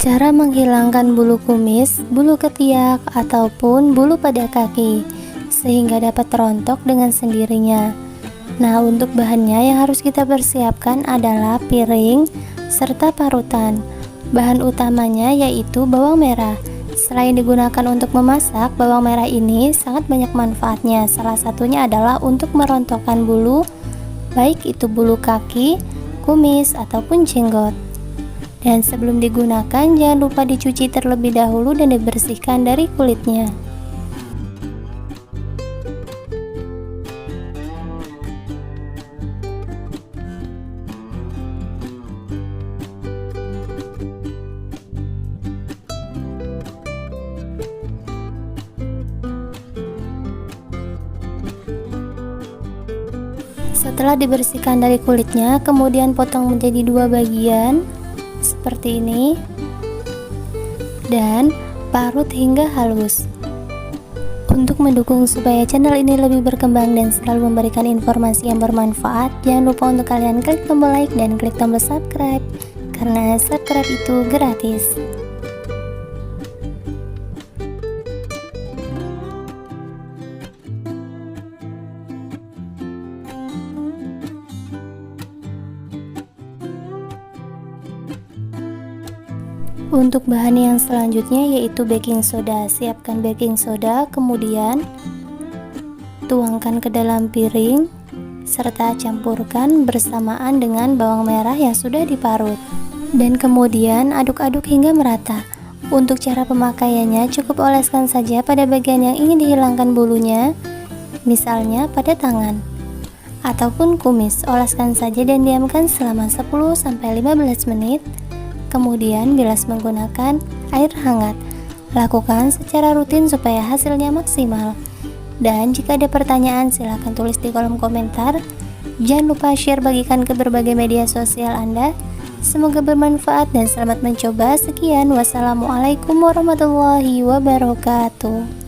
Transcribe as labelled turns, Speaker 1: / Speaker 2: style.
Speaker 1: Cara menghilangkan bulu kumis, bulu ketiak, ataupun bulu pada kaki, sehingga dapat rontok dengan sendirinya. Nah, untuk bahannya yang harus kita persiapkan adalah piring serta parutan. Bahan utamanya yaitu bawang merah. Selain digunakan untuk memasak, bawang merah ini sangat banyak manfaatnya. Salah satunya adalah untuk merontokkan bulu, baik itu bulu kaki, kumis, ataupun jenggot. Dan sebelum digunakan, jangan lupa dicuci terlebih dahulu dan dibersihkan dari kulitnya. Setelah dibersihkan dari kulitnya, kemudian potong menjadi dua bagian seperti ini dan parut hingga halus. Untuk mendukung supaya channel ini lebih berkembang dan selalu memberikan informasi yang bermanfaat, jangan lupa untuk kalian klik tombol like dan klik tombol subscribe, karena subscribe itu gratis. Untuk bahan yang selanjutnya yaitu baking soda. Siapkan baking soda, kemudian tuangkan ke dalam piring serta campurkan bersamaan dengan bawang merah yang sudah diparut, dan kemudian aduk-aduk hingga merata. Untuk cara pemakaiannya, cukup oleskan saja pada bagian yang ingin dihilangkan bulunya, misalnya pada tangan ataupun kumis. Oleskan saja dan diamkan selama 10-15 menit. Kemudian bilas menggunakan air hangat. Lakukan secara rutin supaya hasilnya maksimal. Dan jika ada pertanyaan, silahkan tulis di kolom komentar. Jangan lupa share, bagikan ke berbagai media sosial Anda. Semoga bermanfaat dan selamat mencoba. Sekian, wassalamualaikum warahmatullahi wabarakatuh.